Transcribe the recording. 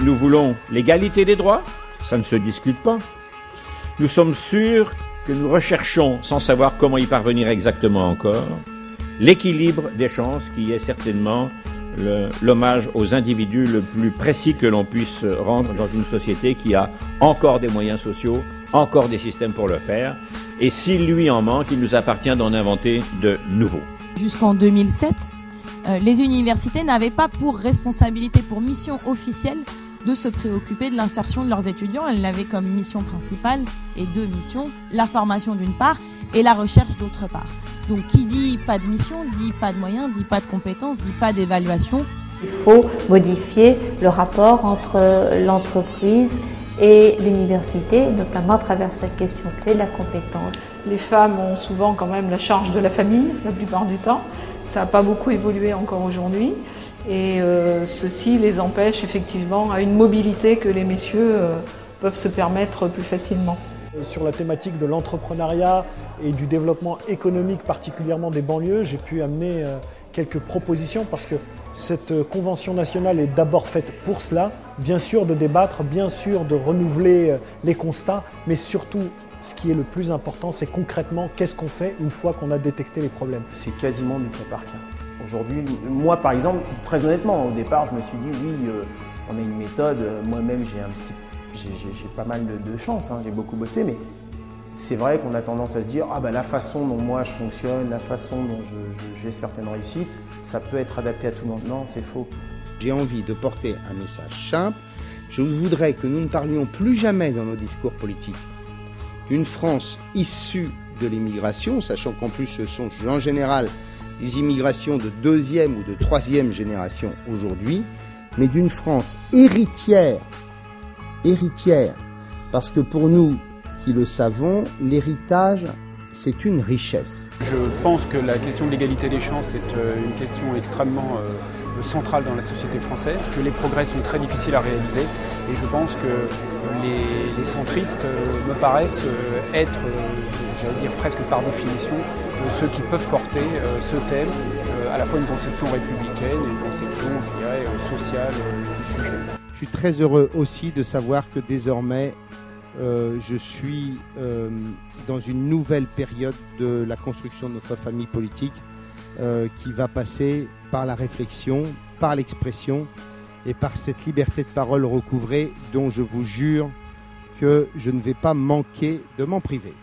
nous voulons l'égalité des droits, ça ne se discute pas. Nous sommes sûrs que nous recherchons, sans savoir comment y parvenir exactement encore, l'équilibre des chances qui est certainement l'hommage aux individus le plus précis que l'on puisse rendre dans une société qui a encore des moyens sociaux, encore des systèmes pour le faire. Et s'il lui en manque, il nous appartient d'en inventer de nouveaux. Jusqu'en 2007, les universités n'avaient pas pour responsabilité, pour mission officielle, de se préoccuper de l'insertion de leurs étudiants. Elles l'avaient comme mission principale et deux missions, la formation d'une part et la recherche d'autre part. Donc qui dit pas de mission, dit pas de moyens, dit pas de compétences, dit pas d'évaluation. Il faut modifier le rapport entre l'entreprise et l'université, notamment à travers cette question clé de la compétence. Les femmes ont souvent quand même la charge de la famille, la plupart du temps. Ça n'a pas beaucoup évolué encore aujourd'hui. Et ceci les empêche effectivement à une mobilité que les messieurs peuvent se permettre plus facilement. Sur la thématique de l'entrepreneuriat et du développement économique, particulièrement des banlieues, j'ai pu amener quelques propositions parce que cette convention nationale est d'abord faite pour cela, bien sûr de débattre, bien sûr de renouveler les constats, mais surtout ce qui est le plus important, c'est concrètement qu'est-ce qu'on fait une fois qu'on a détecté les problèmes. C'est quasiment du cas par cas. Aujourd'hui, moi par exemple, très honnêtement, au départ, je me suis dit oui, on a une méthode, moi-même j'ai pas mal de chance, hein, j'ai beaucoup bossé, mais c'est vrai qu'on a tendance à se dire la façon dont moi je fonctionne, la façon dont j'ai certaines réussites, ça peut être adapté à tout le monde. Non, c'est faux. J'ai envie de porter un message simple. Je voudrais que nous ne parlions plus jamais dans nos discours politiques d'une France issue de l'immigration, sachant qu'en plus ce sont en général des immigrations de deuxième ou de troisième génération aujourd'hui, mais d'une France héritière, parce que pour nous qui le savons, l'héritage, c'est une richesse. Je pense que la question de l'égalité des chances est une question extrêmement centrale dans la société française, que les progrès sont très difficiles à réaliser, et je pense que les centristes me paraissent être, j'allais dire presque par définition, ceux qui peuvent porter ce thème, à la fois une conception républicaine et une conception, je dirais, sociale du sujet. Je suis très heureux aussi de savoir que désormais, je suis dans une nouvelle période de la construction de notre famille politique qui va passer par la réflexion, par l'expression et par cette liberté de parole recouvrée dont je vous jure que je ne vais pas manquer de m'en priver.